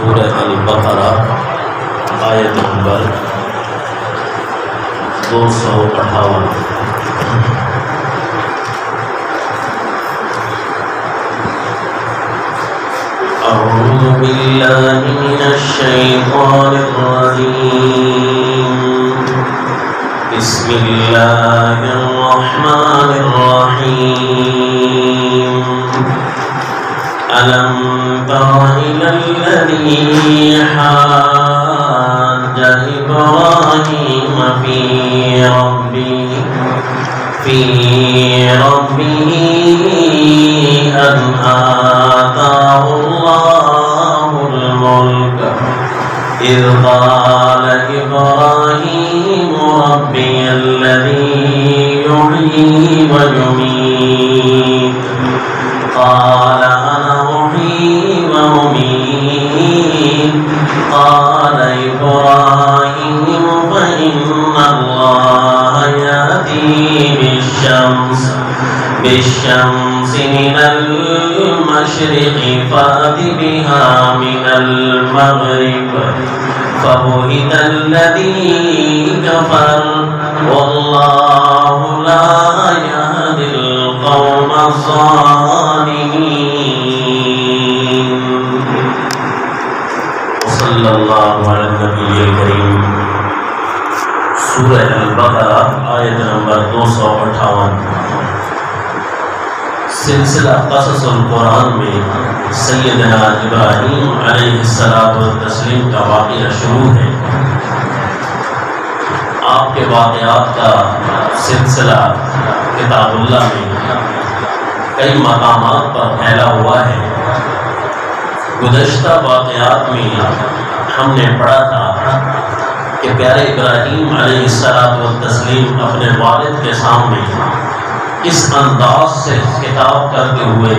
سورہ البقرہ آیت نمبر 258۔ أعوذ بالله من الشيطان الرجيم، بسم الله الرحمن الرحيم۔ ألم تر إلى الذي حاج إبراهيم في ربه أن آتاه الله الملك إذ قال إبراهيم ربي الذي يحيي ويميت قال أنا أحيي وأميت قال إبراهيم فإن الله يأتي بالشمس من المشرق فأت بها من المغرب فبهت الذي كفر والله لا يهدي القوم الظالمين۔ صلی اللہ علی النبی الکریم۔ سورہ البقرہ آیت نمبر 258۔ سلسلہ قصص القرآن میں سیدنا ابراہیم علیہ السلام کا واقعہ شروع ہے۔ آپ کے واقعات کا سلسلہ کتاب اللہ میں کئی مقامات پر پھیلا ہوا ہے۔ گزشتہ واقعات میں ہم نے پڑھا تھا کہ پیارے ابراہیم علیہ السلام اپنے والد کے سامنے اس انداز سے خطاب کرتے ہوئے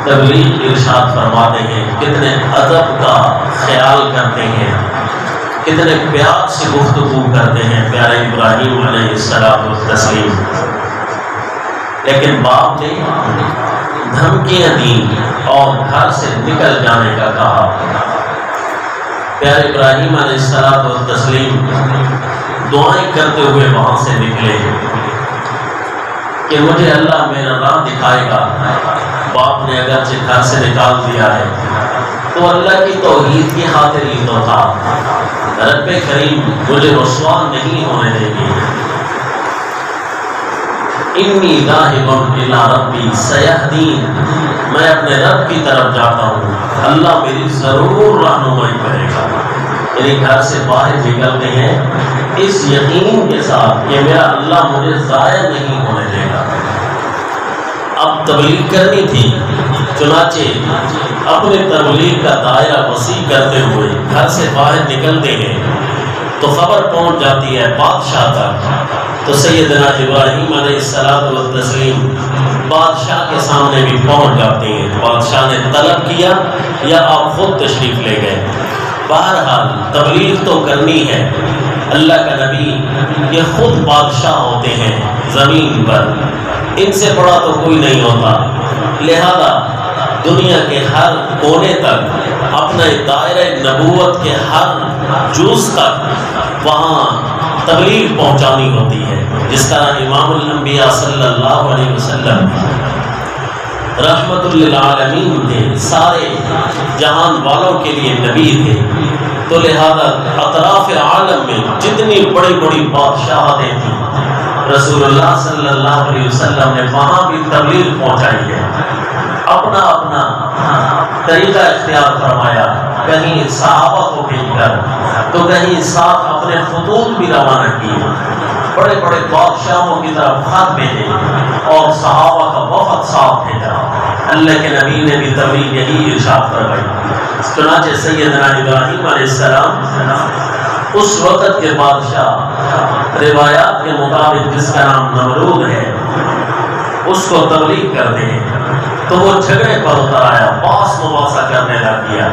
تبلیغ ارشاد فرماتے ہیں، کتنے ادب کا خیال کرتے ہیں، کتنے پیار سے گفتگو کرتے ہیں پیارے ابراہیم علیہ السلام۔ لیکن باپ نے دھمکیاں دی اور گھر سے نکل جانے کا کہا۔ پیارے ابراہیم علیہ السلام دعائیں کرتے ہوئے وہاں سے نکلے کہ مجھے اللہ میرا راہ دکھائے گا۔ باپ نے اگرچہ گھر سے نکال دیا ہے تو اللہ کی توحید کی خاطر ہی تو تھا، رب کریم مجھے رسوا نہیں ہونے دیں گے۔ انی ذاہب الی ربی سیہدین، میں اپنے رب کی طرف جاتا ہوں، اللہ میری ضرور رہنمائی کرے گا۔ یعنی گھر سے باہر نکلتے ہیں اس یقین کے ساتھ کہ میرا اللہ مجھے ضائع نہیں ہونے دے گا۔ اب تبلیغ کرنی تھی، چنانچہ اپنے تبلیغ کا دائرہ وسیع کرتے ہوئے گھر سے باہر نکلتے ہیں تو خبر پہنچ جاتی ہے بادشاہ تک۔ تو سیدنا ابراہیم علیہ السلام بادشاہ کے سامنے بھی پہنچ جاتے ہیں۔ بادشاہ نے طلب کیا یا آپ خود تشریف لے گئے؟ بہرحال تبلیغ تو کرنی ہے۔ اللہ کا نبی یہ خود بادشاہ ہوتے ہیں زمین پر، ان سے بڑا تو کوئی نہیں ہوتا، لہذا دنیا کے ہر کونے تک اپنے دائرہ نبوت کے ہر جز تک وہاں تبلیغ پہنچانی ہوتی ہے۔ جس طرح امام الانبیاء صلی اللہ علیہ وسلم رحمت للعالمین تھے، سارے جہان والوں کے لیے نبی تھے، تو لہذا اطراف عالم میں جتنی بڑی بڑی بادشاہتیں تھیں رسول اللہ صلی اللہ علیہ وسلم نے وہاں بھی تبلیغ پہنچائی ہے۔ اپنا اپنا طریقہ اختیار فرمایا، کہیں صحابہ کو بھیج کر تو کہیں ساتھ اپنے خطوط بھی روانہ کیے، بڑے بڑے بادشاہوں کی طرف خط بھیجے اور صحابہ کا بہت ساتھ بھیجا۔ اللہ کے نبی نے بھی تبلیغ یہی ارشاد فرمائی۔ چنانچہ سیدنا ابراہیم علیہ السلام اس وقت کے بادشاہ، روایات کے مطابق جس کا نام نمرود ہے، اس کو تبلیغ کرتے ہیں تو وہ جھگڑے پر اتر آیا، باس مباحثہ کرنے لگ گیا۔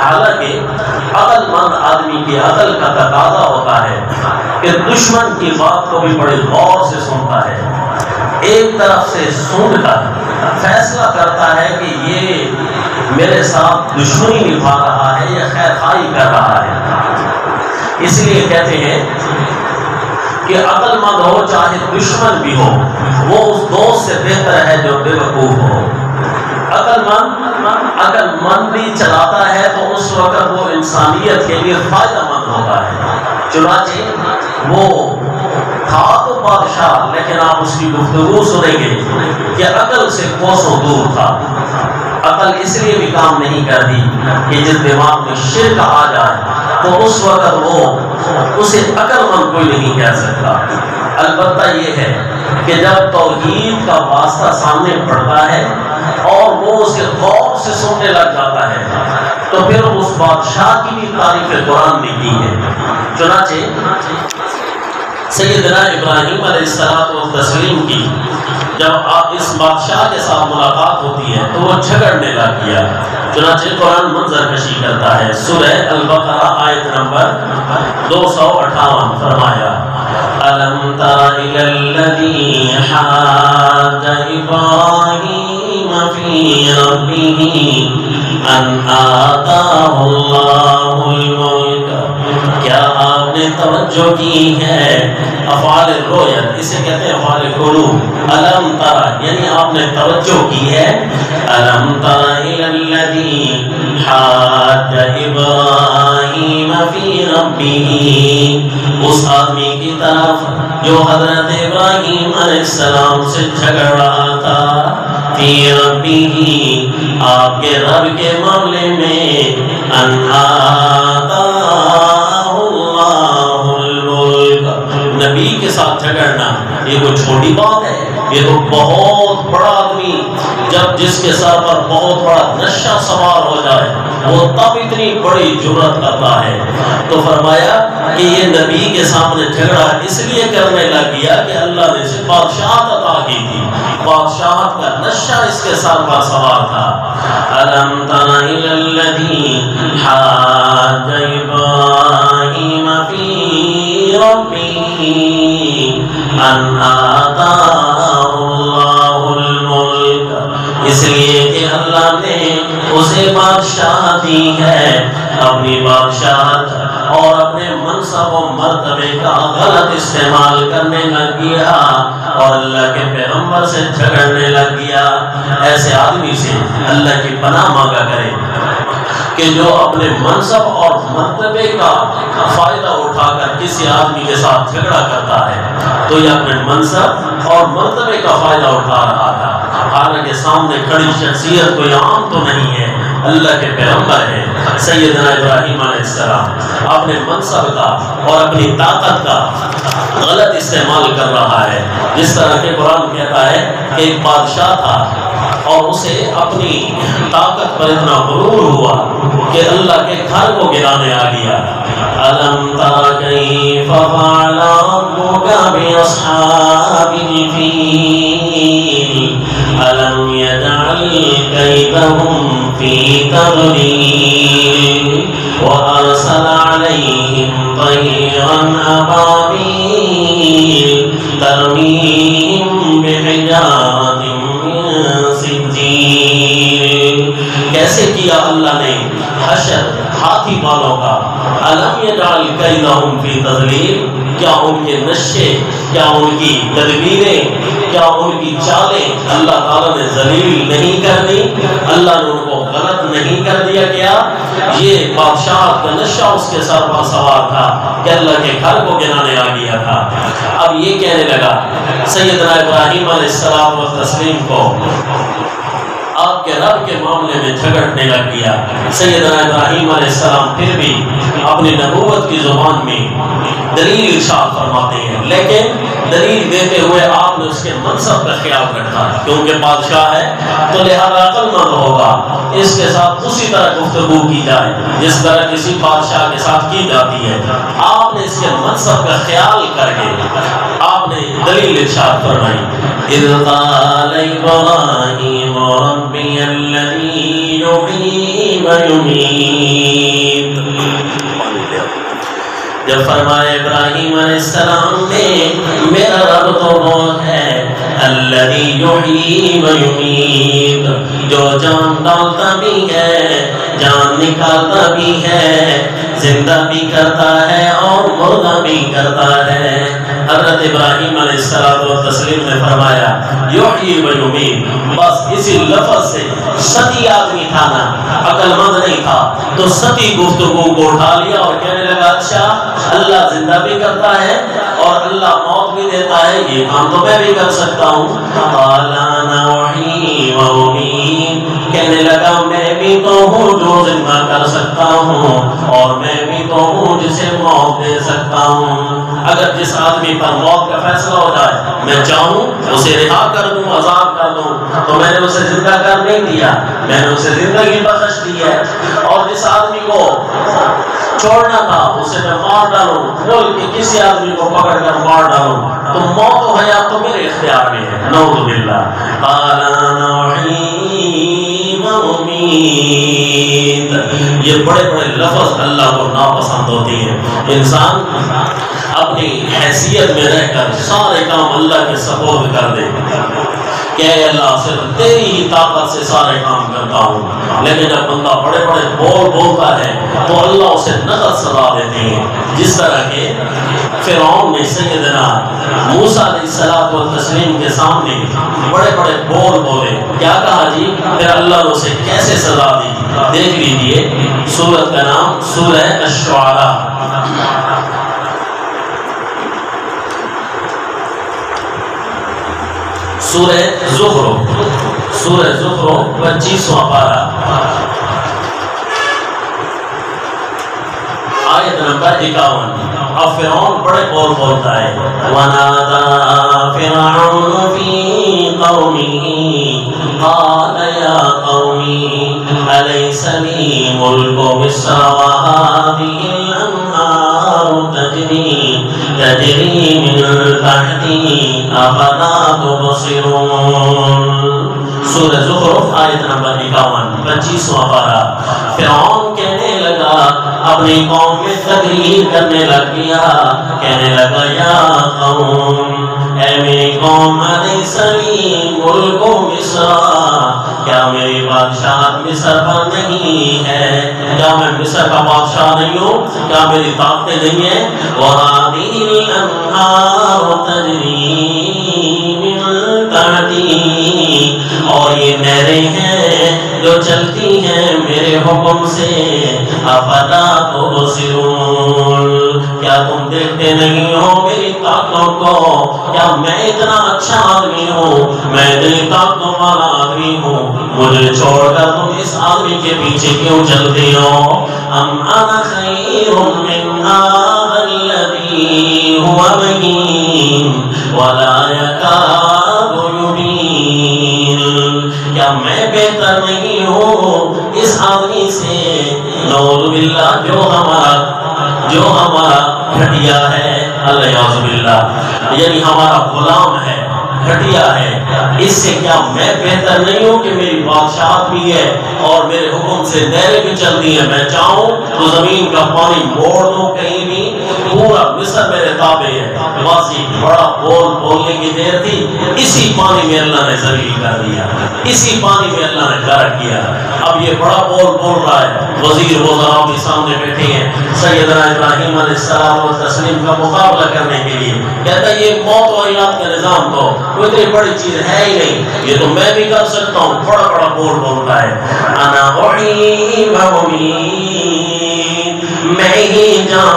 حالانکہ عقل مند آدمی کی عقل کا تقاضا ہوتا ہے کہ دشمن کی بات کو بھی بڑے غور سے سنتا ہے، ایک طرف سے سن کر فیصلہ کرتا ہے کہ یہ میرے ساتھ دشمنی نبھا رہا ہے یا خیر خواہی کر رہا ہے۔ اس لیے کہتے ہیں کہ عقل مند ہو چاہے دشمن بھی ہو، وہ اس دوست سے بہتر ہے جو بے وقوف ہو۔ عقل مند بھی چلاتا ہے تو اس وقت وہ انسانیت کے لیے فائدہ مند ہوتا ہے۔ چنانچہ وہ تھا تو بادشاہ، لیکن آپ اس کی گفتگو سنیں گے کہ عقل سے کوسوں دور تھا۔ عقل اس لیے بھی کام نہیں کرتی کہ جس دماغ میں شرک آ جائے تو اس وقت وہ اسے عقل مند کوئی نہیں کہہ سکتا۔ البتہ یہ ہے کہ جب توحید کا واسطہ سامنے پڑتا ہے اور وہ اسے غور سے سننے لگ جاتا ہے تو پھر اس بادشاہ کی بھی تعریف قرآن نے کی ہے۔ چنانچہ سیدنا ابراہیم علیہ السلام کی جب آپ اس بادشاہ کے ساتھ ملاقات ہوتی ہے تو وہ جھگڑنے لگ گیا۔ چنانچہ قرآن منظر کشی کرتا ہے۔ سورہ البقرہ آیت نمبر 258 فرمایا أَلَمْ تَرَ إِلَى الَّذِي حَاجَّ إِبْرَاهِيمَ فِي رَبِّهِ أَنْ آتَاهُ اللَّهُ الْمُلْكَ۔ کیا آپ نے توجہ کی ہے افعال الرؤیت، اسے کہتے ہیں افعال القلوب۔ الم تر یعنی آپ نے توجہ کی ہے، الم تر الی الذی حاج ابراہیم فی ربہ، اس آدمی کی طرف جو حضرت ابراہیم علیہ السلام سے جھگڑ رہا تھا، فی ربہ آپ کے رب کے معاملے میں، ان نبی کے ساتھ جھگڑنا یہ کوئی چھوٹی بات ہے، یہ تو بہت بڑا آدمی جب جس کے سر پر بہت بڑا نشہ سوار ہو جائے وہ تب اتنی بڑی جرأت کرتا ہے۔ تو فرمایا کہ یہ نبی کے سامنے جھگڑا اس لیے کرنے لگ گیا کہ اللہ نے اسے بادشاہت عطا کی تھی، بادشاہت کا نشہ اس کے سر پر سوار تھا۔ أَلَمْ تَرَ إِلَى الَّذِي حَاجَّ إِبْرَاهِيمَ فِي رَبِّهِ أَنْ آتَاهُ اللَّهُ الْمُلْكَ، اس لیے کہ اللہ نے اسے بادشاہ دی ہے، اپنی بادشاہت اور اپنے منصب و مرتبے کا غلط استعمال کرنے لگ گیا اور اللہ کے پیغمبر سے جھگڑنے لگ گیا۔ ایسے آدمی سے اللہ کی پناہ مانگا کرے کہ جو اپنے منصب اور مرتبے کا فائدہ اٹھا کر کسی آدمی کے ساتھ جھگڑا کرتا ہے تو یہ اپنے منصب اور مرتبے کا فائدہ اٹھا رہا تھا، حالانکہ سامنے کھڑی شخصیت کوئی عام تو نہیں ہے، اللہ کے پیغمبر ہے سیدنا ابراہیم علیہ السلام، اپنے منصب کا اور اپنی طاقت کا غلط استعمال کر رہا ہے۔ جس طرح کہ قرآن کہتا ہے کہ ایک بادشاہ تھا اور اسے اپنی طاقت پر اتنا غرور ہوا کہ اللہ کے گھر کو گرانے آ گیا۔ أَلَمْ تَرَ كَيْفَ فَعَلَ رَبُّكَ بِأَصْحَابِ الْفِيلِ أَلَمْ يَجْعَلْ كَيْدَهُمْ فِي تَضْلِيلٍ وَأَرْسَلَ عَلَيْهِمْ طَيْرًا أَبَابِيلَ تَرْمِيهِمْ بِحِجَارَةٍ مِّن سِجِّيلٍ۔ کیسے کیا اللہ نے حشر ہاتھی والوں کا، أَلَمْ يَجْعَلْ كَيْدَهُمْ فِي تَضْلِيلٍ، کیا ان کے نشے، کیا ان کی تدبیریں، کیا ان کی چالیں اللہ تعالیٰ نے ذلیل نہیں کر دی، اللہ نے ان کو غلط نہیں کر دیا؟ کیا یہ بادشاہ کا نشہ اس کے سر پر سوار تھا کہ اللہ کے گھر کو گرانے آ گیا تھا۔ اب یہ کہنے لگا سیدنا ابراہیم علیہ السلام و تسلیم کو آپ کے رب کے معاملے میں جھگڑنے لگ گیا۔ سیدنا ابراہیم علیہ السلام پھر بھی اپنی نبوت کی زبان میں دلیل ارشاد فرماتے ہیں، لیکن دلیل دیتے ہوئے آپ نے اس کے منصب کا خیال رکھا، کیونکہ بادشاہ ہے تو لہذا عقل مند ہوگا، اس کے ساتھ اسی طرح گفتگو کی جائے جس طرح کسی بادشاہ کے ساتھ کی جاتی ہے۔ آپ نے اس کے منصب کا خیال کر کے آپ نے دلیل ارشاد فرمائی، اِذْ قَالَ إِبْرَاهِيمُ رَبِّيَ الَّذِي يُحْيِي وَيُمِيتُ، جب فرمایا ابراہیم علیہ السلام نے میرا رب تو وہ ہے الذی یحیی و یمیت، جو جان ڈالتا بھی ہے جان نکالتا بھی ہے، زندہ بھی کرتا ہے اور مردہ بھی کرتا ہے۔ حضرت ابراہیم علیہ السلام نے فرمایا یحیی و یمیت، بس اسی لفظ سے ستی آدمی تھا نا، عقل مند نہیں تھا، تو ستی گفتگو کو اٹھا لیا اور کہنے لگا اچھا اللہ زندہ بھی کرتا ہے اور اللہ موت بھی دیتا ہے، یہ کام تو میں بھی کر سکتا ہوں۔ قال انا احیی و امیت، کہنے لگا میں بھی تو ہوں جو زندہ کر سکتا ہوں اور میں بھی تو ہوں جسے موت دے سکتا ہوں۔ اگر جس آدمی پر موت کا فیصلہ ہو جائے میں چاہوں اسے رہا کر دوں، عذاب کر دوں، تو میں نے اسے زندہ کر نہیں دیا، میں نے اسے زندگی بخش دی ہے۔ اور جس آدمی کو چھوڑنا تھا اسے میں مار ڈالوں، بول کے کسی آدمی کو پکڑ کر مار ڈالوں، تو موت و حیات تو میرے اختیار میں ہے، نعوذ باللہ۔ قال انا احیی و امیت، یہ بڑے بڑے لفظ اللہ کو ناپسند ہوتی ہیں۔ انسان اپنی حیثیت میں رہ کر سارے کام اللہ کے سپرد کر دے کہ اے اللہ صرف تیری ہی طاقت سے سارے کام کرتا ہوں، لیکن جب بندہ بڑے بڑے بول بولتا ہے تو اللہ اسے نقد سزا دیتے ہیں، جس طرح کہ فرعون نے سیدنا موسیٰ علیہ السلام والتسلیم کے سامنے بڑے بڑے بول بولے، کیا کہا جی، پھر اللہ نے اسے کیسے سزا دی دیکھ لیجئے۔ سورت کا نام سورہ الشعراء، سورہ زخرف، سورہ زخرف 25واں پارہ، آیت نمبر 51۔ اب فرعون بڑے بول بولتا ہے، وَنَادَى فِرْعَوْنُ فِي قَوْمِهِ قَالَ يَا قَوْمِ أَلَيْسَ لِي مُلْكُ مِصْرَ وَهَٰذِهِ الْأَنْهَارُ تَجْرِي مِن تَحْتِي أَفَلَا تُبْصِرُونَ۔ سورہ زخرف آیت نمبر 51، 25واں پارہ۔ فرعون کہنے لگا، اپنی قوم میں تقریر کرنے لگ گیا، کہنے لگا یا قوم، اے میری قوم، الیس لی ملک مصر، کیا میری بادشاہت مصر پر نہیں ہے؟ کیا میں مصر کا بادشاہ نہیں ہوں؟ کیا میری طاقتیں نہیں ہیں؟ وَهَٰذِهِ الْأَنْهَارُ تَجْرِي مِن تَحْتِي، اور یہ نہریں ہیں جو چلتی ہیں میرے حکم سے، افلا تبصرون، کیا تم دیکھتے نہیں ہو میری طاقتوں کو؟ کیا میں اتنا اچھا آدمی ہوں، میں اتنی طاقتوں والا آدمی ہوں، مجھے چھوڑ کر تم اس آدمی کے پیچھے کیوں چلتے ہو؟ ام انا خیر من هذا الذی هو مہین ولا یکاد یبین، کیا میں بہتر نہیں ہوں اس آدمی سے، نعوذ باللہ، جو ہمارا گھٹیا ہے، الیاذ باللہ، یعنی ہمارا غلام ہے، گھٹیا ہے، اس سے کیا میں بہتر نہیں ہوں کہ میری بادشاہت بھی ہے اور میرے حکم سے نہریں بھی چلتی ہیں، میں چاہوں تو زمین کا پانی موڑ دوں کہیں بھی، پورا مصر میرے تابع ہے۔ بس یہ بڑا بولنے کی دیر تھی، اسی پانی میں اللہ نے ذلیل کر دیا، اسی پانی میں اللہ نے غرق کیا۔ اب یہ بڑا بول رہا ہے، وزیر وزراء بھی سامنے بیٹھے ہیں، سیدنا ابراہیم علیہ السلام و تسلیم کا مقابلہ کرنے کے لیے، کہتا ہے یہ موت و حیات کا نظام تو کوئی اتنی بڑی چیز ہے ہی نہیں، یہ تو میں بھی کر سکتا ہوں۔ بڑا بڑا بول رہا ہے، انا احیی و امیت،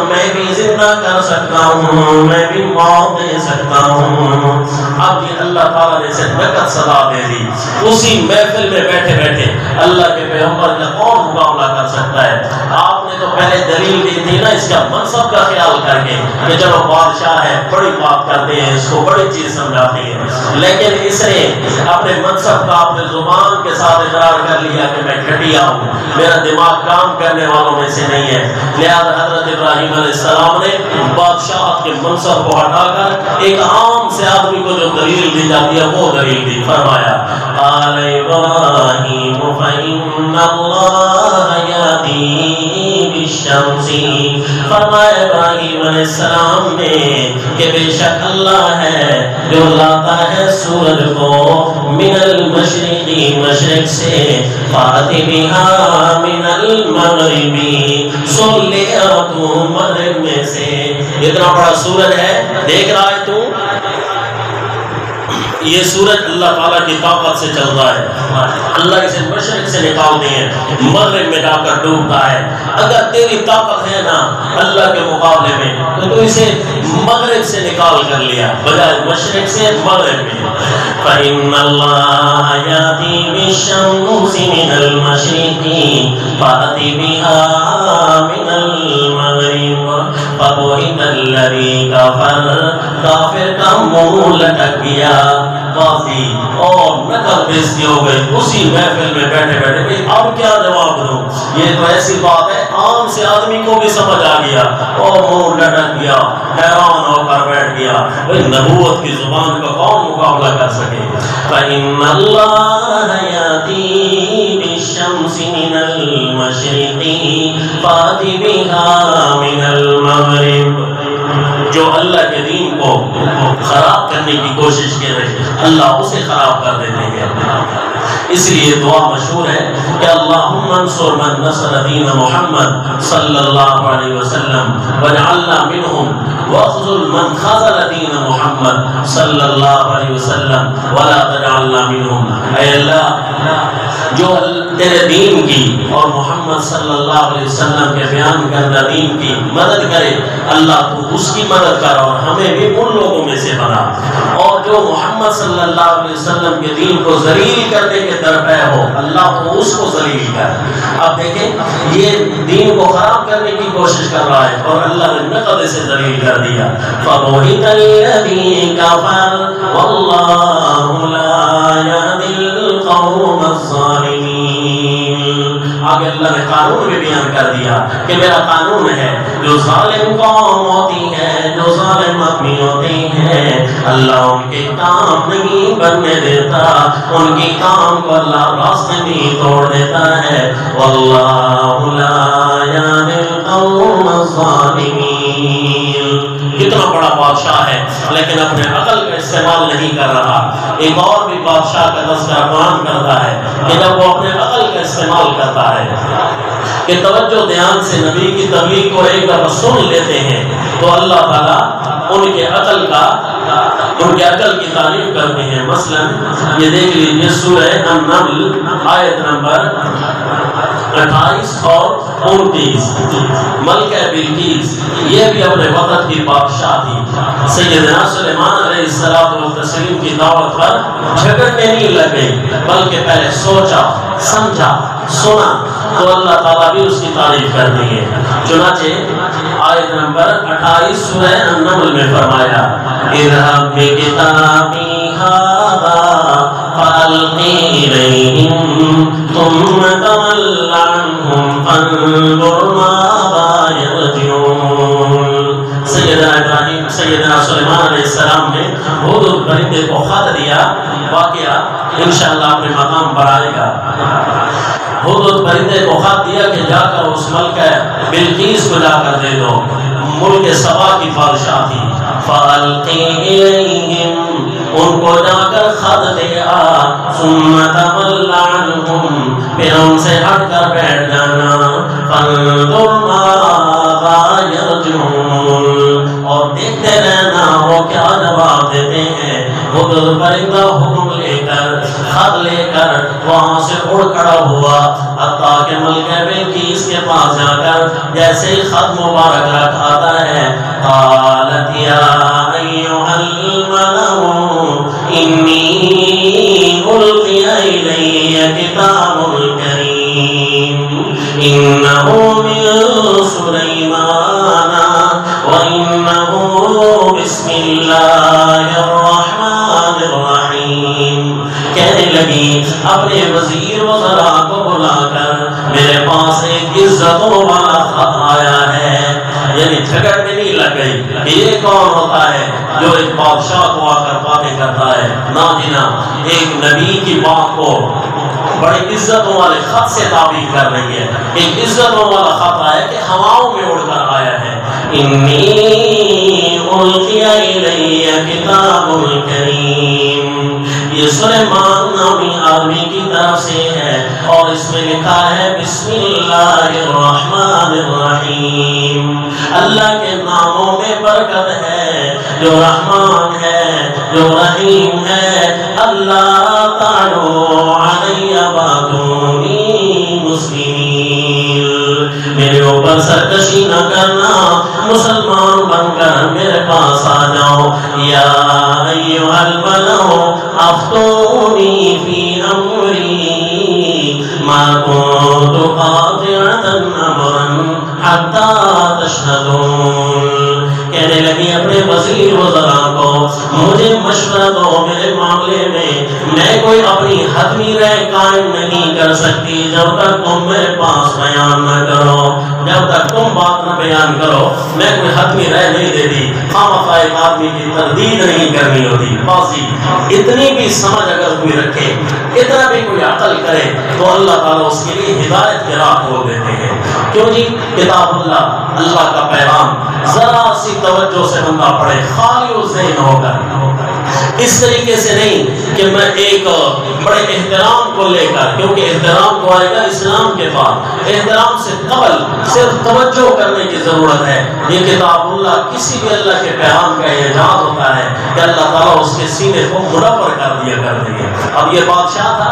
میں بھی زندہ کر سکتا ہوں، میں بھی موت دے سکتا ہوں۔ اب یہ اللہ تعالیٰ نے اسے نقد سزا دے دی۔ اسی محفل میں بیٹھے بیٹھے اللہ کے پیغمبر کا کون مقابلہ کر سکتا ہے؟ آپ نے تو پہلے دلیل دی تھی نا اس کا منصب کا خیال کر کے کہ چلو بادشاہ ہے، بڑی بات کرتے ہیں، اس کو بڑی چیز سمجھاتے ہیں، لیکن اس نے اپنے منصب کا اپنے زبان کے ساتھ اقرار کر لیا کہ میں گھٹیا ہوں، میرا دماغ کام کرنے والوں میں سے نہیں ہے۔ لہذا حضرت ابراہیم علیہ السلام نے بادشاہت کے منصب کو ہٹا کر ایک عام سے آدمی کو جو دلیل دی جاتی ہے وہ دلیل دی، فرمایا قال ابراہیم فإن اللہ یأتی بالشمس، فرمایا ابراہیم علیہ السلام نے کہ بے شک اللہ ہے جو لاتا ہے سورج کو من المشرقی مشرق سے، فاتی بہا من المغربی سن لے تو مغرب میں سے۔ اتنا بڑا سورج ہے، دیکھ رہا ہے تو یہ سورج اللہ تعالیٰ کی طاقت سے چلتا ہے، اللہ اسے مشرق سے نکالتے ہیں مغرب میں جا کر ڈوبتا ہے۔ اگر تیری طاقت ہے نا اللہ کے مقابلے میں تو تو اسے مغرب سے نکال کر لیا بجائے مشرق سے مغرب میں۔ فَإِنَّ اللَّهَ يَأْتِي بِالشَّمْسِ مِنَ الْمَشْرِقِ فَأْتِ بِهَا مِنَ الْمَغْرِبِ فَبُهِتَ الَّذِي كَفَرَ، کافر کا منہ لٹک گیا، قاضی اور نقل بیزتی ہو گئی اسی محفل میں بیٹھے بیٹھے کہ اب کیا جواب دوں۔ یہ تو ایسی بات ہے عام سے آدمی کو بھی سمجھ آ گیا اور منہ لٹک گیا، حیران ہو کر بیٹھ گیا۔ نبوت کی زبان کا کون مقابلہ کر سکے؟ فَإِنَّ اللَّهَ يَأْتِي بِالشَّمْسِ مِنَ الْمَشْرِقِ فَأْتِ بِهَا مِنَ الْمَغْرِبِ۔ جو اللہ کے دین کو خراب کرنے کی کوشش کر رہے اللہ اسے خراب کر دیتے ہیں۔ اس لیے دعا مشہور ہے کہ اللہم انصر من نصر دین محمد صلی اللہ علیہ وسلم واجعلنا منہم واخذل من خذل دین محمد صلی اللہ علیہ وسلم ولا تجعلنا منہم۔ اے اللہ جو تیرے دین کی اور محمد صلی اللہ علیہ وسلم کے بیان کردہ دین کی مدد کرے، اللہ تو اس کی مدد کر اور ہمیں بھی ان لوگوں میں سے بنا، اور جو محمد صلی اللہ علیہ وسلم کے دین کو ذلیل کرنے کے درپے ہو اللہ تو اس کو ذلیل کر۔ اب دیکھیں یہ دین کو خراب کرنے کی کوشش کر رہا ہے اور اللہ نے نقد سے ذلیل کر دیا۔ فَبُهِتَ الَّذِي كَفَرَ وَاللَّهُ لَا يَهْدِي الْقَوْمَ الظَّالِمِينَ۔ آگے اللہ نے قانون بھی بیان کر دیا کہ میرا قانون ہے جو ظالم قوم ہوتی ہے، جو ظالم آدمی ہوتے ہیں، اللہ ان کے کام نہیں بننے دیتا، ان کی کام کو اللہ راستے بھی توڑ دیتا ہے۔ واللہ لا یہدی القوم الظالمین۔ کتنا بڑا بادشاہ ہے لیکن اپنے عقل کا استعمال نہیں کر رہا۔ ایک اور بھی بادشاہ کا تذکرہ قرآن کرتا ہے کہ جب وہ اپنے عقل کا استعمال کرتا ہے کہ توجہ دھیان سے نبی کی تبلیغ کو ایک دفعہ سن لیتے ہیں تو اللہ تعالیٰ ان کے عقل کی تعریف کرتے ہیں۔ مثلا یہ دیکھ لیجیے سورہ النمل آیت نمبر 28 اور 29۔ ملکہ بلقیس یہ بھی اپنے وقت کی بادشاہ تھی۔ سیدنا سلیمان علیہ السلام کی دعوت پر جھگڑنے نہیں لگ گئی بلکہ پہلے سوچا سمجھا سنا تو اللہ تعالیٰ بھی اس کی تعریف کرتی ہے۔ چنانچہ آیت نمبر 28 سورہ النمل میں فرمایا اذهب بکتابی ھذا فألقی الیہم ثم تول عنہم فانظر ماذا یرجعون۔ سیدنا سلیمان علیہ السلام نے ہدہد پرندے کو خط دیا، واقعہ انشاءاللہ اپنے مقام پر آئے گا۔ ہدہد پرندے کو خط دیا کہ جا کر اس ملکہ بلقیس کو جا کر دے دو، ملک سبا کی بادشاہ تھی۔ فَأَلْقِي إِلَيْهِمْ ان کو جا کر خط دے آ ثُمَّ تَوَلَّ عَنْهُمْ پھر ان سے ہٹ کر بیٹھ جانا۔ فَانظُرْ مَاذَا يَرْجِعُونَ اور دیکھتے رہنا وہ کیا جواب دیتے ہیں۔ ہدہد پرندہ حکم لے کر خط لے کر وہاں سے اڑ کھڑا ہوا حتیٰ کہ ملکہ بلقیس کے پاس جا کر جیسے ہی خط مبارک رکھاتا ہے قالت یا ایھا الملأ انی القی الی کتاب کریم انہ من سلیمان وانہ بسم اللہ الرحمن الرحیم۔ کہنے لگی اپنے وزیر وزراء کو بلا کر میرے پاس ایک عزتوں والا خط آیا ہے، یعنی جھگڑ میں نہیں لگ گئی کہ یہ کون ہوتا ہے جو ایک بادشاہ کو آ کر باتیں کرتا ہے، نہ جناب ایک نبی کی بات کو بڑی عزتوں والے خط سے تعبیر کر رہی ہے۔ ایک عزتوں والا خط آیا کہ ہمارے انی القی الی کتاب کریم. یہ سلیمان نامی آدمی کی طرف سے ہے اور اس میں لکھا ہے بسم اللہ الرحمن الرحیم. اللہ کے ناموں میں برکت ہے جو رحمان ہے جو رحیم ہے. اللہ تعالی علی واتونی مسلمین. میرے اوپر سرکشی نہ کرنا، مسلمان بن کر میرے پاس آ جاؤ. یا ایھا الملأ افتونی فی امری ما کنت قاطعۃ امرا حتی تشہدون. کہنے لگی اپنے وزیر وزراء کو مجھے مشورہ دو میرے معاملے میں کوئی اپنی حتمی رائے قائم نہیں کر سکتی جب تک تم میرے پاس بیان نہ کرو. جب تک تم بات نہ بیان کرو میں کوئی حتمی رائے نہیں دیتی. خامخواہ ایک آدمی کی تردید نہیں کرنی ہوتی. باسی اتنی بھی سمجھ اگر کوئی رکھے، اتنا بھی کوئی عقل کرے تو اللہ تعالیٰ اس کے لیے ہدایت کے راہ کھول دیتے ہیں. کیوں جی؟ کتاب اللہ کا پیغام ذرا سی توجہ سے بندہ پڑھے، خالی ذہن ہو کر، اس طریقے سے نہیں کہ میں ایک بڑے احترام کو لے کر، کیونکہ احترام کو آئے گا اسلام کے بعد، احترام سے قبل صرف توجہ کرنے کی ضرورت ہے. یہ کتاب اللہ کسی بھی اللہ کے پیغام کا اعجاز ہوتا ہے کہ اللہ تعالیٰ اس کے سینے کو منور کر دیا کرتے ہیں. اب یہ بادشاہ تھا،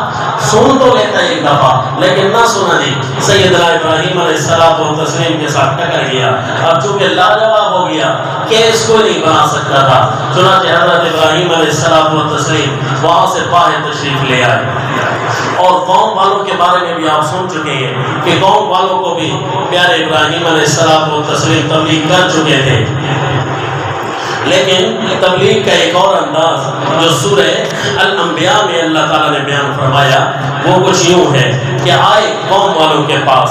سن تو لیتا ہے ایک دفعہ لیکن نہ سنا جی. سیدنا ابراہیم علیہ السلام و تسلیم کے ساتھ ٹکر گیا. اب چونکہ لاجواب ہو گیا، کیس کو نہیں بنا سکتا تھا، چنانچہ حضرت ابراہیم علیہ السلام و تسلیم وہاں سے باہر تشریف لے آئے. اور قوم والوں کے بارے میں بھی آپ سن چکے ہیں کہ قوم والوں کو بھی پیارے ابراہیم علیہ السلام و تسلیم تبلیغ کر چکے تھے. لیکن تبلیغ کا ایک اور انداز جو سورہ الانبیاء میں اللہ تعالیٰ نے بیان فرمایا وہ کچھ یوں ہے کہ آئے قوم والوں کے پاس،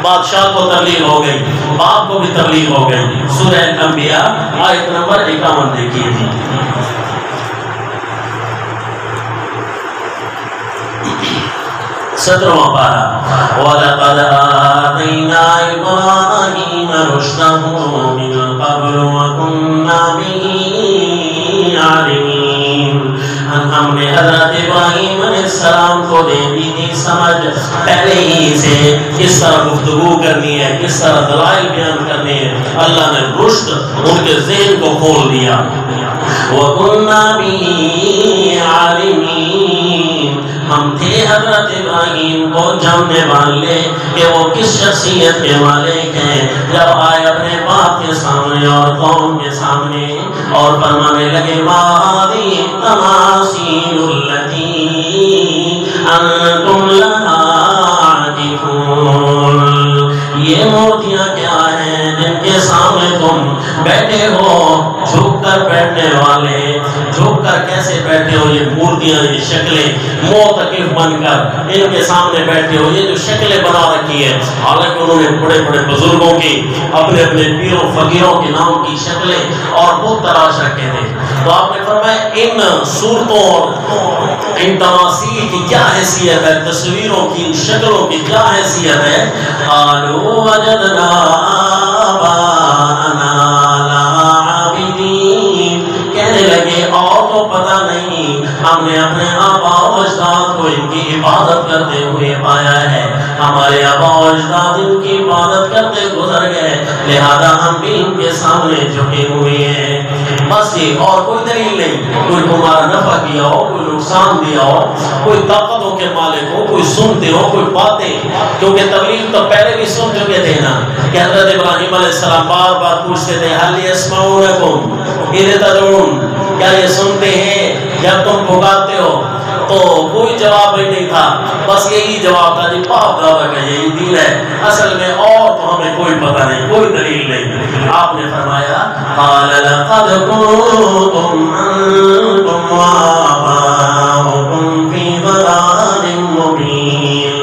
بادشاہ کو تبلیغ ہو گئی، باپ کو بھی تبلیغ ہو گئی. سورہ الانبیاء آیت نمبر 51 دیکھیے جی. 17واں پارہ. وَلَقَدْ آتَيْنَا إِبْرَاهِيمَ رُشْدَهُ مِن قَبْلُ وَكُنَّا بِهِ عَالِمِينَ. ہم نے حضرت ابراہیم علیہ السلام کو دے دی تھی سمجھ پہلے ہی سے کس طرح گفتگو کرنی ہے، کس طرح دلائل بیان کرنے ہیں. اللہ نے رشد ان کے ذہن کو کھول دیا. وَكُنَّا بِهِ عَالِمِينَ. ہم تھے حضرت ابراہیم کو جاننے والے کہ وہ کس شخصیت کے مالک ہیں. جب آئے اپنے باپ کے سامنے اور قوم کے سامنے اور فرمانے لگے مَاذِهِ التَّمَاثِيلُ الَّتِي أَنْتُمْ لَهَا عَاكِفُونَ. یہ مورتیاں کیا ہیں جن کے سامنے تم بیٹھے ہو، جھک کر بیٹھنے والے. جھک کر کیسے بیٹھے ہو؟ یہ مورتیاں، یہ شکلیں موتقف بن کر ان کے سامنے بیٹھے ہو. یہ جو شکلیں بنا رکھی ہے، حالانکہ انہوں نے بڑے بڑے بزرگوں کی، اپنے اپنے پیروں فقیروں کے نام کی شکلیں اور بت تراش رکھے تھے. تو آپ نے فرمایا ان صورتوں اور ان تماثیل کی کیا حیثیت ہے، تصویروں کی، ان شکلوں کی کیا حیثیت ہے؟ قالوا وجدنا آباءنا لها عابدین. کہنے لگے اور تو پتہ نہیں، ہم نے اپنے آبا و اجداد کو ان کی عبادت کرتے ہوئے پایا ہے. ہمارے آبا و اجداد ان کی عبادت کرتے گزر گئے، لہذا ہم بھی ان کے سامنے جھکے ہوئے ہیں. بس یہ، اور کوئی دلیل نہیں. کوئی تمہارا نفع کیا ہو، کوئی نقصان دیا ہو، کوئی طاقتوں کے مالک ہو، کوئی سنتے ہو، کوئی باتیں. کیونکہ تبلیغ تو پہلے بھی سن چکے تھے نا کہ حضرت ابراہیم علیہ السلام بار بار پوچھتے تھے هل يسمعونكم اذ تدعون. کیا یہ سنتے ہیں جب تم پکارتے ہو؟ تو کوئی جواب ہی نہیں تھا، بس یہی جواب تھا جی باپ دادا کا یہی دین ہے. اصل میں اور تو ہمیں کوئی پتہ نہیں، کوئی دلیل نہیں. آپ نے فرمایا قال لقد كنتم انتم وآباؤكم في ضلال مبين.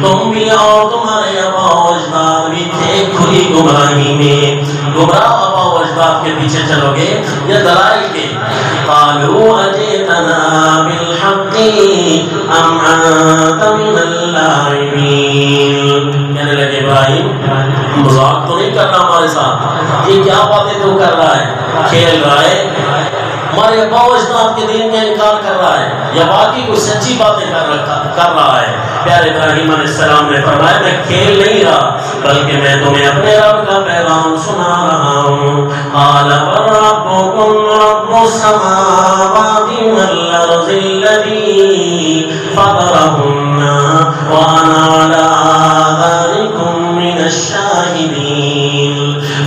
تم بھی اور تمہارے آبا و اجداد بھی تھے کھلی گمراہی میں. گمراہ آبا و اجداد کے پیچھے چلو گے یا دلائل کے. قالوا اجئتنا بالحق ام انت من اللاعبین. کہنے لگے ابراہیم مذاق تو نہیں کرنا ہمارے ساتھ؟ یہ کیا باتیں تو کر رہا ہے؟ کھیل رہا ہے؟ ہمارے ابا و اجداد کے دین کا انکار کر رہا ہے یا باقی کوئی سچی باتیں کر رہا ہے؟ پیارے ابراہیم علیہ السلام نے فرمایا میں کھیل نہیں رہا بلکہ میں تمہیں اپنے رب کا پیغام سنا رہا ہوں۔ قال ربكم رب السماوات والارض الذي فطرهن وانا على ذلكم من الشاهدين۔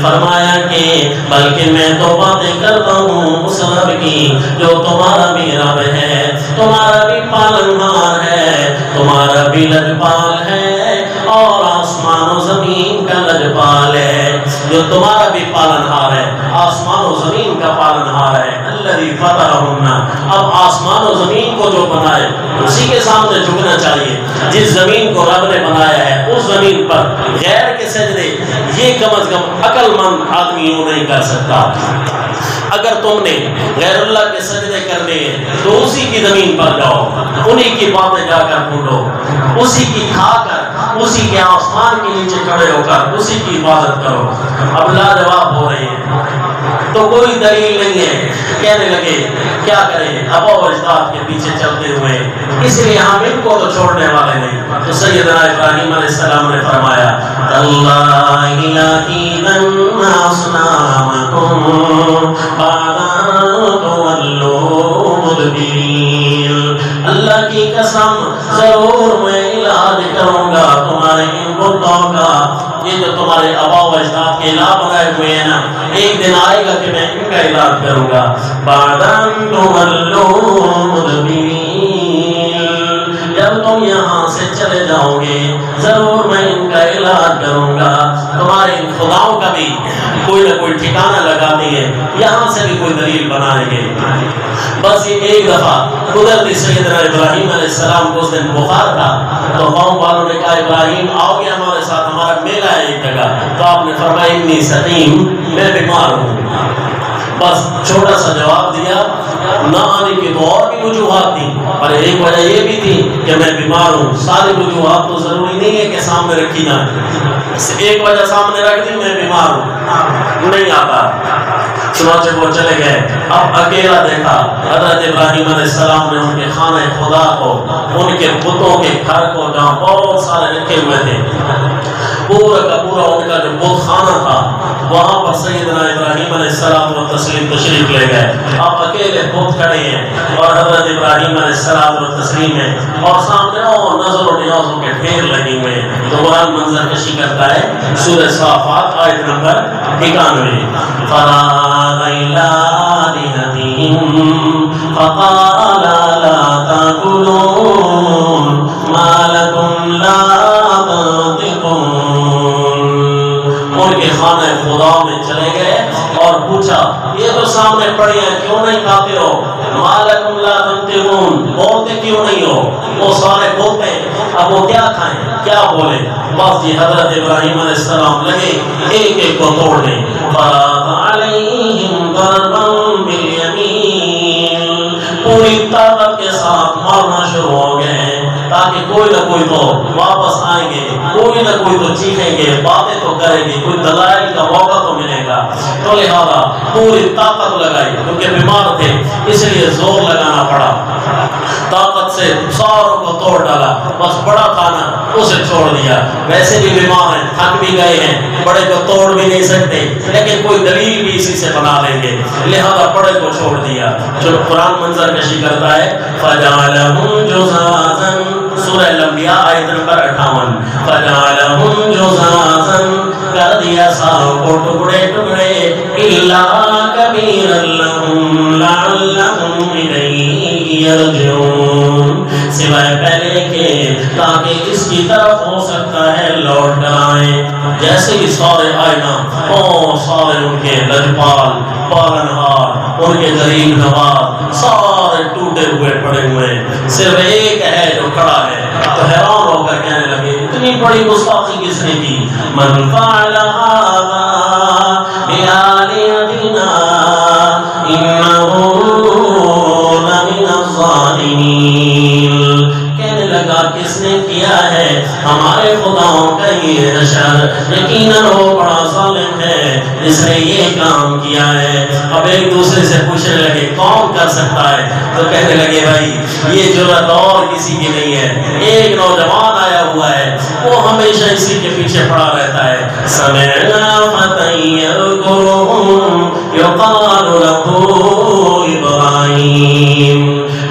فرمایا کہ بلکہ میں تو باتیں کرتا ہوں اس رب کی جو تمہارا بھی رب ہے، تمہارا بھی پالنہار ہے، تمہارا بھی لجپال ہے اور آسمان و زمین کا لجپال ہے، جو تمہارا بھی پالنہار ہے، آسمان و زمین کا پالنہار ہے۔ الذی فطرہن، اب آسمان و زمین کو جو بنائے اسی کے سامنے جھکنا چاہیے۔ جس زمین کو رب نے بنایا ہے اس زمین پر غیر کے سجدے یہ کم از کم عقل مند آدمی یوں نہیں کر سکتا۔ اگر تم نے غیر اللہ کے سجدے کرنے ہیں تو اسی کی زمین پر جاؤ، انہی کی باتیں جا کر ڈھونڈو، اسی کی کھا کر، اسی کے آسمان کے نیچے کھڑے ہو کر اسی کی عبادت کرو۔ اب لاجواب ہو رہے ہیں تو کوئی دلیل نہیں ہے، کہنے لگے کیا کریں ابا و اجداد کے پیچھے چلتے ہوئے، اس لیے ہم ان کو تو چھوڑنے والے نہیں۔ تو سیدنا ابراہیم علیہ السلام نے فرمایا تاللہ لَأَكِيدَنَّ أَصْنَامَكُمْ بَعْدَ أَن تُوَلُّوا مُدْبِرِينَ۔ اللہ کی قسم ضرور میں علاج کروں گا تمہارے ان بتوں کا، یہ جو تمہارے آبا و اجداد کے الہ بنائے ہوئے ہیں نا، ایک دن آئے گا کہ میں ان کا علاج کروں گا۔ بَعْدَ أَن تُوَلُّوا مُدْبِرِينَ، جب تم یہاں سے چلے جاؤ گے ضرور میں ان کا علاج کروں گا۔ تمہارے ان خداؤں کا بھی کوئی نہ کوئی ٹھکانہ لگاتے ہیں، یہاں سے بھی کوئی دلیل بنائیں گے۔ بس یہ ایک دفعہ قدرتی سیدنا ابراہیم علیہ السلام کو اس دن بخار تھا تو قوم والوں نے کہا ابراہیم آؤ گے ہمارے ساتھ، ہمارا میلہ ہے ایک جگہ۔ تو آپ نے فرمایا انی سقیم، میں بیمار ہوں۔ بس چھوٹا سا جواب دیا، نہ آنے کی تو اور بھی وجوہات تھی پر ایک وجہ یہ بھی تھی کہ میں بیمار ہوں۔ ساری وجوہات تو ضروری نہیں ہے کہ سامنے رکھی جائیں، ایک وجہ سامنے رکھ دی میں بیمار ہوں نہیں آتا۔ چنانچہ وہ چلے گئے، اب اکیلا دیکھا حضرت ابراہیم علیہ السلام نے ان کے خانہ خدا کو، ان کے بتوں کے گھر کو جہاں بہت سارے رکھے ہوئے تھے، پورا کا پورا ان کا جو بت خانہ تھا وہاں پر سیدنا ابراہیم علیہ السلام و تسلیم تشریف لے گئے۔ اب اکیلے بت کھڑے ہیں اور حضرت ابراہیم علیہ السلام و تسلیم ہے اور سامنے نظر و نیازوں کے ڈھیر لگے ہوئے ہیں۔ تو قرآن منظر کشی کرتا ہے سورہ صافات آیت نمبر 91، فَرَاغَ إِلَىٰ آلِهَتِهِمْ فَقَالَ لَا تَأْكُلُونَ مَا لَكُمْ لَا تَنطِقُونَ۔ ان کے خانہ خدا میں چلے گئے اور پوچھا یہ تو سامنے پڑے ہیں کیوں نہیں کھاتے ہو؟ مَا لَكُمْ لَا تَنطِقُونَ، بولتے کیوں نہیں ہو؟ وہ سارے بولتے ہیں، اب وہ کیا کھائیں کیا بولیں؟ بس جی حضرت ابراہیم علیہ السلام لگے ایک ایک کو توڑنے۔ فَرَاغَ عَلَيْهِمْ ضَرْبًا بِالْيَمِينِ، پوری طاقت کے ساتھ مارنا شروع ہو گئے تاکہ کوئی نہ کوئی تو واپس آئیں گے، کوئی نہ کوئی تو چیخیں گے، باتیں تو کریں گے، کوئی دلائل کا موقع تو ملے گا۔ تو لہذا پوری طاقت لگائی، کیونکہ بیمار تھے اس لیے زور لگانا پڑا، طاقت سے ساروں کو توڑ ڈالا، بس بڑا کھانا اسے چھوڑ دیا۔ ویسے بھی بیمار ہیں، تھک بھی گئے ہیں، بڑے کو توڑ بھی نہیں سکتے لیکن کوئی دلیل بھی اسی سے بنا لیں گے، لہذا بڑے کو چھوڑ دیا۔ جو قرآن منظر کشی کرتا ہے فَجَعَلَهُمْ جُزَازًا، سورہ الانبیاء آیت نمبر 58، فَجَعَلَهُمْ جُزَازًا، کر دیا ساروں کو ٹکڑے ٹکڑے، إِلَّا كَبِيرًا لَهُمْ لَعَلَّهُمْ إِلَيْهِ يَرْجِعُونَ، سوائے پہلے کے تاکہ اس کی طرف ہو سکتا ہے لوٹ کر آئیں۔ جیسے ہی سارے آئے نا سارے ان کے لجپال پالنہار، ان کے غریب نواز سارے ٹوٹے ہوئے پڑے ہوئے، صرف ایک ہے جو کھڑا ہے۔ تو حیران ہو کر کہنے لگے اتنی بڑی گستاخی کس نے کی؟ من فعل هذا بآلهتنا إنه لمن الظالمین، کہنے لگا کس نے کیا ہے ہمارے خداؤں کا یہ حشر یقیناً وہ بڑا ظالم ہے، اس نے یہ کام کیا ہے۔ اب ایک دوسرے سے پوچھنے لگے کون کر سکتا ہے؟ تو کہنے لگے بھائی یہ جرأت اور کسی کی نہیں ہے، ایک نوجوان آیا ہوا ہے، وہ ہمیشہ اسی کے پیچھے پڑا رہتا ہے۔ سمعنا فتى يذكرهم يقال له ابراہیم،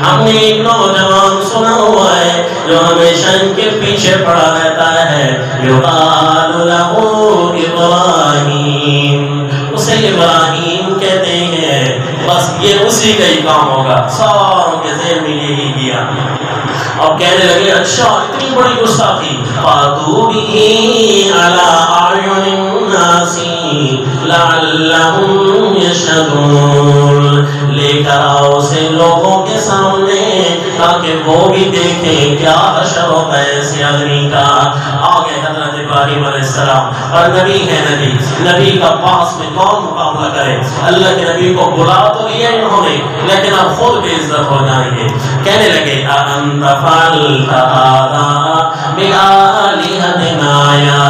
ہم نے ایک نوجوان سنا ہوا ہے جو ہمیشہ ان کے پیچھے پڑا رہتا ہے، یقال له ابراہیم، اسے ابراہیم کہتے ہیں۔ بس یہ اسی کا ہی کام ہوگا، ساروں کے ذہن میں یہی کیا۔ اب کہنے لگے اچھا اتنی بڑی گستاخی، فَاتُوا بِهِ عَلَىٰ أَعْيُنِ النَّاسِ لَعَلَّهُمْ يَشْهَدُونَ، لے کر آؤ اسے لوگوں کے سامنے تاکہ وہ بھی دیکھیں کیا حشر ہوتا ہے اس آدمی کا۔ آگے حضرت ابراہیم علیہ السلام، اور نبی ہے، نبی کا پاس میں کون مقابلہ کرے؟ اللہ کے نبی کو بلا تو لیا انہوں نے، لیکن اب خود بے عزت ہو جائیں گے۔ کہنے لگے أَأَنْتَ فَعَلْتَ هَٰذَا بِآلِهَتِنَا يَا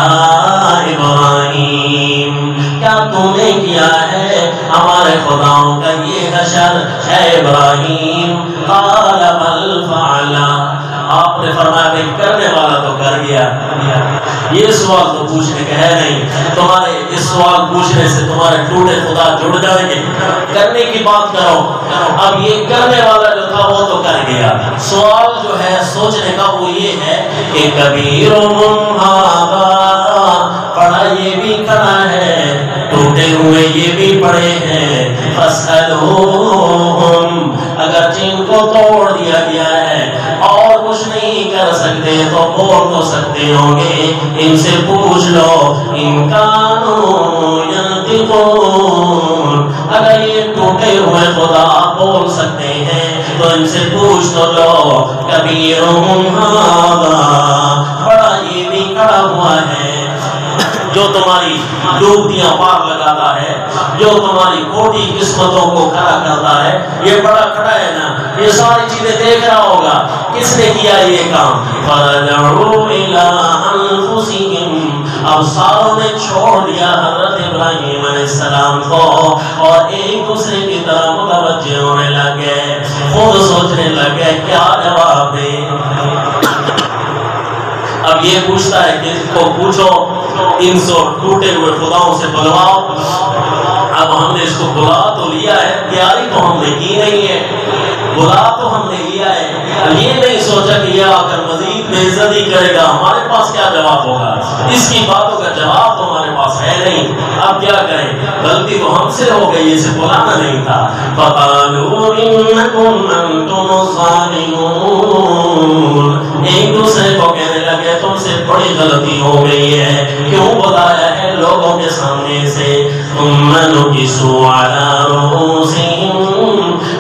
إِبْرَاہِيمُ، کیا تم نے کیا ہے ہمارے خداؤں کا یہ حشر اے ابراہیم؟ قَالَ بَلْ فَعَلَ، آپ نے فرمایا بھئی کرنے والا تو کر گیا، یہ سوال تو پوچھنے کا ہے نہیں، تمہارے اس سوال پوچھنے سے تمہارے ٹوٹے خدا جڑ جائیں گے، کرنے کی بات کرو۔ اب یہ کرنے والا جو تھا وہ تو کر گیا، سوال جو ہے سوچنے کا وہ یہ ہے کہ کبیرہم ھذا، پڑھا یہ بھی کرا ہے، ٹوٹے ہوئے یہ بھی پڑے ہیں، فَاسْأَلْهُمْ، اگر جن کو توڑ دیا گیا ہے اور کچھ نہیں کر سکتے تو بول تو سکتے ہوں گے، ان سے پوچھ لو ان کانوا ینطقون، اگر یہ ٹوٹے ہوئے خدا بول سکتے ہیں تو ان سے پوچھ تو لو۔ کبیرہم ھذا، بڑا یہ بھی کھڑا ہوا ہے جو تمہاری ڈوبتیاں پار لگاتا ہے، جو تمہاری کھوٹی قسمتوں کو کھڑا کرتا ہے، یہ بڑا کھڑا ہے نا، یہ ساری چیزیں دیکھ رہا ہوگا، کس نے کیا یہ کام؟ فَرَجَعُوا إِلَىٰ أَنفُسِهِمْ، اب ساروں نے چھوڑ دیا حضرت ابراہیم علیہ السلام کو اور ایک دوسرے کی طرف متوجہ ہونے لگے، خود سوچنے لگے کیا جواب دیں۔ اب یہ پوچھتا ہے کہ اس کو پوچھو ان سے ٹوٹے ہوئے خداؤں سے بلواؤ۔ اب ہم نے اس کو بلا تو لیا ہے، تیاری تو ہم نے کی نہیں ہے، بلا تو ہم نے لیا ہے، یہ نہیں سوچا کہ یہ آ کر مزید بے عزتی کرے گا، ہمارے پاس کیا جواب ہوگا، اس کی باتوں کا جواب تو ہمارے پاس ہے نہیں، اب کیا کریں، غلطی تو ہم سے ہو گئی، اسے بلانا نہیں تھا۔ فَقَالُوا إِنَّكُمْ أَنْتُمُ الظَّالِمُونَ، ایک دوسرے کو کہنے لگے تم سے بڑی غلطی ہو گئی ہے، کیوں بتایا ہے لوگوں کے سامنے سے؟ ثُمَّ نُكِسُوا عَلَىٰ رُءُوسِهِمْ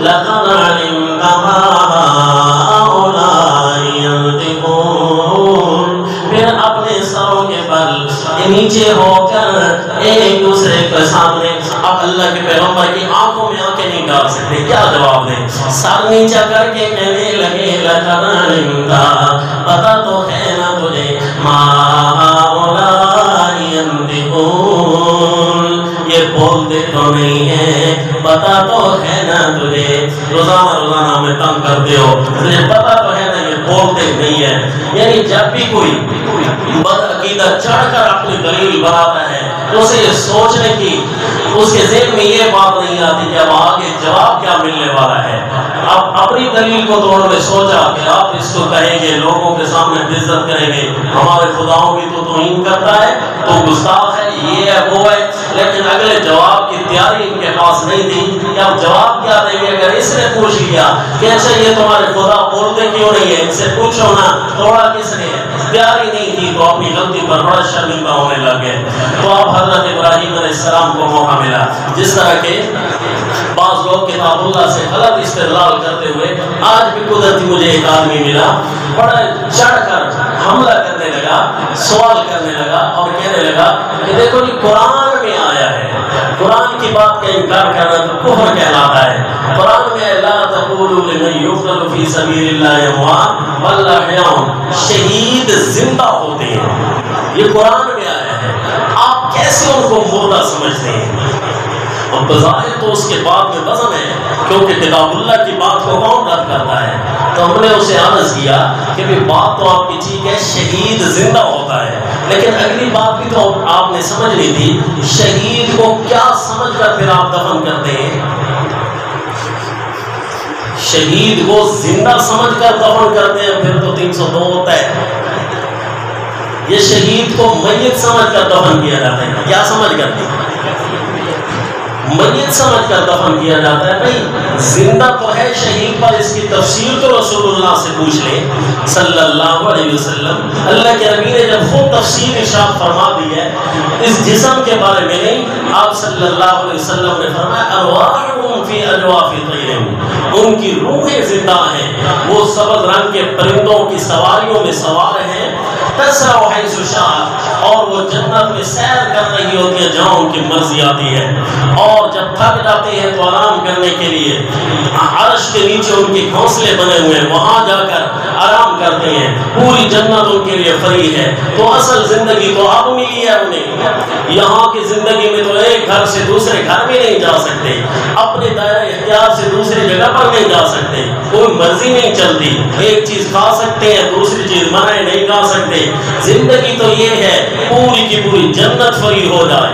لَقَدْ عَلِمْتَ مَا هَٰؤُلَاءِ يَنطِقُونَ، پھر اپنے سروں کے بل نیچے ہو کر ایک دوسرے کے سامنے، اب اللہ کے پیغمبر کی آنکھوں میں آنکھیں نہیں ڈال سکتے، کیا جواب دیں؟ سر نیچا کر کے کہنے لگے لَقَدْ عَلِمْتَ، پتہ تو ہے نا تجھے، مَا هَٰؤُلَاءِ يَنطِقُونَ، یہ بولتے تو نہیں ہیں، پتہ تو ہے نا تجھے، روزانہ ہمیں تنگ کرتے ہو، تجھے پتہ تو ہے نا یہ بولتے نہیں ہیں۔ یعنی جب بھی کوئی بدعقیدہ چڑھ کر اپنی دلیل بناتا ہے تو اسے یہ سوچنے کی اس کے ذہن میں یہ بات نہیں آتی کہ اب آگے جواب کیا ملنے والا ہے۔ اب اپنی دلیل کو تو انہوں نے سوچا کہ آپ اس کو کہیں گے، لوگوں کے سامنے عزت کریں گے، ہمارے خداؤں کی تو توہین کرتا ہے، تو گستاخ ہے، یہ ہے وہ ہے، لیکن اگلے جواب کی تیاری ان کے پاس نہیں تھی کہ اب جواب کیا دیں گے۔ اگر اس نے پوچھ لیا کہ اچھا یہ تمہارے خدا بولتے کیوں نہیں ہے، ان سے پوچھو نا، توڑا کس نے، تیاری نہیں تھی، تو اپنی غلطی پر بڑا شرمندہ ہونے لگے۔ تو اب حضرت ابراہیم علیہ السلام کو موقع ملا، جس طرح کے بعض لوگ کتاب اللہ سے غلط استدلال کرتے ہوئے، آج بھی قدرتی مجھے ایک آدمی ملا، بڑا چڑھ کر حملہ کرنے لگا، سوال کرنے لگا اور کہنے لگا کہ دیکھو جی قرآن میں آیا ہے، قرآن کی بات کا انکار کرنا تو کفر کہلاتا ہے، قرآن میں لا تقولوا لمن يقتل في سبيل الله اموات بل احياء، شہید زندہ ہوتے ہیں، یہ قرآن میں کیسے ان کو مردہ سمجھتے ہیں؟ اب بظاہر تو اس کے بعد میں وزن ہے، کیونکہ کتاب اللہ کی بات کو کون رد کرتا ہے؟ تو ہم نے اسے عرض کیا کہ بات تو آپ کی ٹھیک ہے، شہید زندہ ہوتا ہے، لیکن اگلی بات بھی تو آپ نے سمجھ لی تھی، شہید کو کیا سمجھ کر پھر آپ دفن کرتے ہیں؟ شہید کو زندہ سمجھ کر دفن کرتے ہیں، پھر تو 302 ہوتا ہے۔ یہ شہید کو میت سمجھ کر دفن کیا جاتا ہے، کیا سمجھ کر دیا؟ میت سمجھ کر دفن کیا جاتا ہے۔ نہیں، زندہ تو ہے شہید، پر اس کی تفسیر تو رسول اللہ سے پوچھ لیں صلی اللہ علیہ وسلم۔ اللہ کے نبی نے جب خود تفسیر ارشاد فرما دی ہے اس جسم کے بارے میں، نہیں، آپ صلی اللہ علیہ وسلم نے فرمایا ارواحهم فی اجواف طیرهم، ان کی روحیں زندہ ہیں، وہ سبز رنگ کے پرندوں کی سواریوں میں سوار ہیں، تسرع حیث شاء، اور وہ جنت میں سیر کر رہی ہوتی ہے جہاں ان کی مرضی آتی ہے، اور جب تھک جاتے ہیں تو آرام کرنے کے لیے عرش کے نیچے ان کے گھونسلے بنے ہوئے ہیں، وہاں جا کر آرام کرتے ہیں، پوری جنت ان کے لیے فری ہے۔ تو اصل زندگی تو اب ملی ہے انہیں، یہاں کی زندگی میں تو ایک گھر سے دوسرے گھر میں نہیں جا سکتے، اپنے دائرہ اختیار سے دوسری جگہ پر نہیں جا سکتے، کوئی مرضی نہیں چلتی، ایک چیز کھا سکتے ہیں دوسری چیز منع نہیں کھا سکتے۔ زندگی تو یہ ہے پوری کی پوری جنت فری ہو جائے۔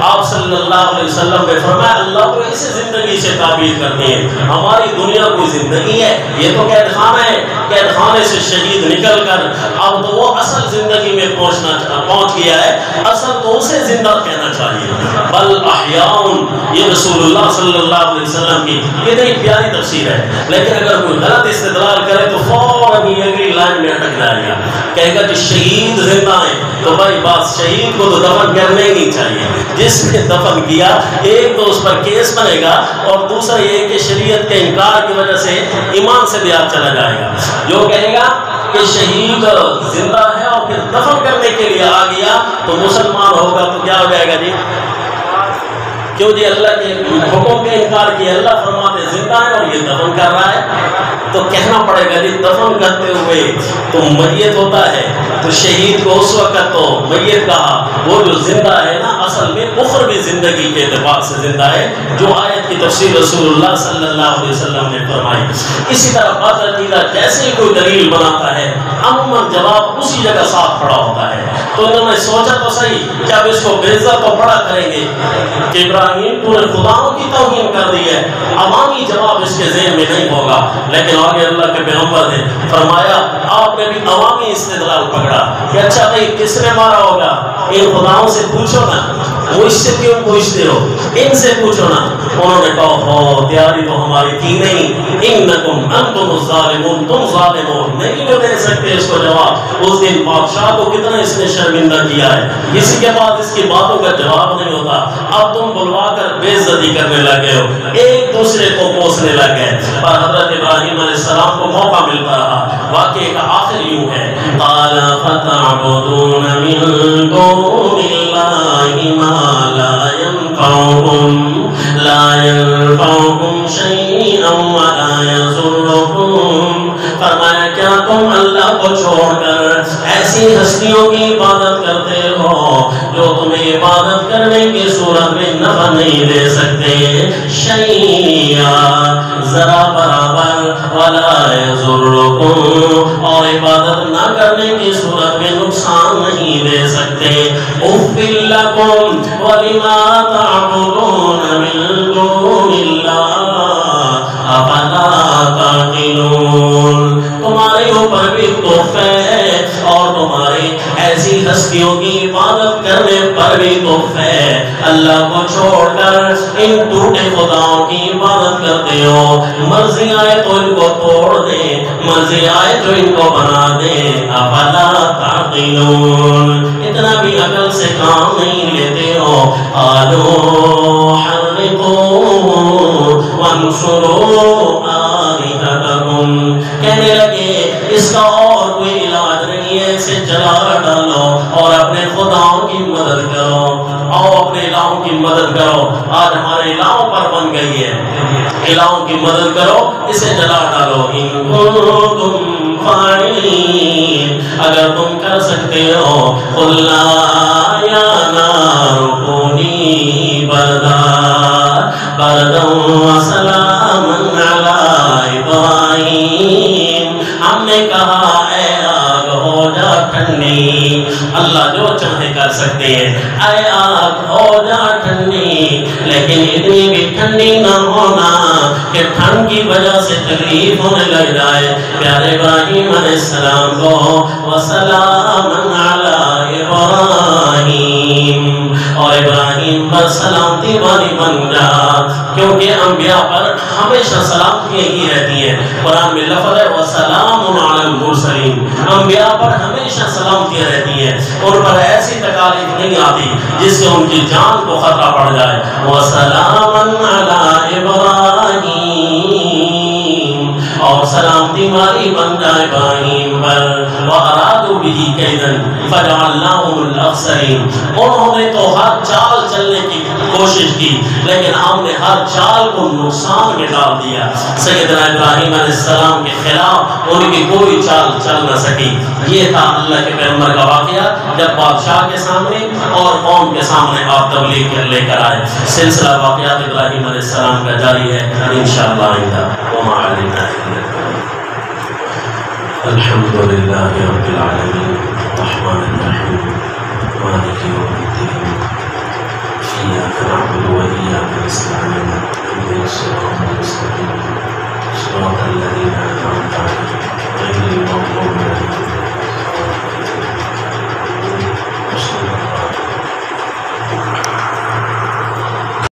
آپ صلی اللہ علیہ وسلم نے فرمایا اللہ تو اسے زندگی سے تعبیر کرتے ہیں، ہماری دنیا کوئی زندگی ہے، یہ تو قید خانہ ہے، قید خانے سے شہید نکل کر اب تو وہ اصل زندگی میں پہنچ گیا ہے، اصل تو اسے زندہ کہنا چاہیے۔ بل احیاء، یہ رسول اللہ صلی اللہ علیہ وسلم کی کتنی پیاری تفسیر ہے، لیکن اگر کوئی غلط استدلال کرے تو فوراً ہی اگلی لائن میں اٹک جائے گا، کہے گا کہ شہید زندہ ہے، تو بھائی بات شہید کو تو دفن کرنا ہی نہیں چاہیے، جس نے دفن کیا ایک تو اس پر کیس بنے گا، اور دوسرا یہ کہ شریعت کے انکار کی وجہ سے ایمان سے بھی آپ چلا جائے گا۔ جو کہے گا کہ شہید زندہ ہے اور پھر دفن کرنے کے لیے آ گیا تو مسلمان ہوگا تو کیا ہو جائے گا جی؟ کیوں جی؟ اللہ کے حکم کے انکار کیا، اللہ فرماتے زندہ ہے اور یہ دفن کر رہا ہے، تو کہنا پڑے گا جی دفن کرتے ہوئے تو میت ہوتا ہے، تو شہید کو اس وقت تو میت کہا، وہ جو زندہ ہے نا اصل میں اخروی زندگی کے اعتبار سے زندہ ہے، جو آیت کی تفسیر رسول اللہ صلی اللہ علیہ وسلم نے فرمائی۔ اسی طرح بد عقیدہ جیسے کوئی دلیل بناتا ہے عموماً جواب اسی جگہ ساتھ پڑا ہوتا ہے، تو انہوں نے سوچا تو صحیح کہ اب اس کو بےعزت تو بڑا کریں گے کہ ابراہیم تو نے خداؤں کی توہین کر دی ہے، عوامی جواب اس کے ذہن میں نہیں ہوگا، لیکن آگے اللہ کے پیغمبر نے فرمایا آپ نے بھی عوامی استدلال پکڑا کہ اچھا بھائی کس نے مارا ہوگا، ان خداؤں سے پوچھو نا، مجھ سے کیوں پوچھتے ہو، ان سے پوچھو نا۔ انہوں نے کہا ہو تیاری تو ہماری تھی نہیں، انکم انتم الظالمون، تم ظالمون، نہیں جو دے سکتے اس کو جواب۔ اس دن بادشاہ کو کتنا اس نے شرمندہ کیا ہے، کسی کے بعد اس کی باتوں کا جواب نہیں ہوتا، اب تم بلوا کر بے عزتی کرنے لگے ہو، ایک دوسرے کو کوسنے لگے۔ اور حضرت ابراہیم علیہ السلام کو موقع ملتا رہا۔ واقعے کا آخر یوں ہے، قال فتعبدون من دون اللہ ما لا ينفعكم شيئا ولا يضركم، فرمایا کیا تم اللہ کو چھوڑ کر ایسی ہستیوں کی عبادت کرتے ہو جو تمہیں عبادت کرنے کی صورت میں نفع نہیں دے سکتے، شیئا ذرا برابر، ولا یضرکم، اور عبادت نہ کرنے کی صورت میں نقصان نہیں دے سکتے، اف لکم ولما تعبدون من دون اللہ افلا تعقلون، تمہارے اوپر بھی تحفہ ہے اور تمہاری ایسی ہستیوں کی عبادت کرنے پر بھی تحفہ ہے، اللہ کو چھوڑ کر ان ٹوٹے خداؤں کی عبادت کرتے ہو، مرضی آئے تو ان کو توڑ دے، مرضی آئے تو ان کو بنا دے، افلا تعقلون، اتنا بھی عقل سے کام نہیں لیتے ہو۔ قالوا حرقوا وانصروا آلہتکم، کہنے لگے اس کا اور کوئی علاج نہیں ہے، اسے جلا ڈالو اور اپنے خداؤں کی مدد کرو، آؤ اپنے الہوں کی مدد کرو، آج ہمارے الہوں پر بن گئی ہے، الہوں کی مدد کرو، اسے جلا ڈالو، ان کنتم فاعلین، اگر تم کر سکتے ہو قُلْنَا يَا نَارُ كُونِي بَرْدًا وَسَلَامًا عَلَىٰ إِبْرَاهِيمَ، ہم نے کہا اے آگ ہو جا ٹھنڈی، اللہ جو چاہے کر سکتے ہیں، اے آگ ہو جا ٹھنڈی، لیکن اتنی بھی ٹھنڈی نہ ہونا کہ ٹھنڈ کی وجہ سے تکلیف ہونے لگ جائے۔ پیارے ابراہیم علیہ السلام کو وَسَلَامًا عَلَىٰ إِبْرَاهِيمَ، اور ابراہیم پر سلامتی والی بن جا، کیونکہ انبیاء پر ہمیشہ سلامتیاں ہی رہتی ہیں۔ قرآن میں لفظ ہے وَسَلَامٌ عَلَى الْمُرْسَلِينَ، انبیاء پر ہمیشہ سلامتیاں رہتی ہیں، ان پر ایسی تکالیف نہیں آتی جس سے ان کی جان کو خطرہ پڑ جائے۔ وَسَلَامًا عَلَىٰ إِبْرَاهِيمَ، اور سلامتی والی بن جائے ابراہیم پر۔ وَأَرَادُوا بِهِ كَيْدًا فَجَعَلْنَاهُمُ الْأَخْسَرِينَ، انہوں نے تو ہر چال چلنے کی کوشش کی لیکن ہم نے ہر چال کو نقصان میں ڈال دیا۔ سیدنا ابراہیم علیہ السلام کے خلاف ان کی کوئی چال چل نہ سکی۔ یہ تھا اللہ کے پیغمبر کا واقعہ جب بادشاہ کے سامنے اور قوم کے سامنے آپ تبلیغ لے کر آئے۔ سلسلہ واقعات ابراہیم علیہ السلام کا جاری ہے انشاءاللہ آئندہ۔ وما علینا الحمد للہ رب العالمین الرحمن الرحیم مالک یوم الدین إياك نعبد وإياك نستعين اهدنا الصراط المستقيم صراط الذين أنعمت عليهم غير المغضوب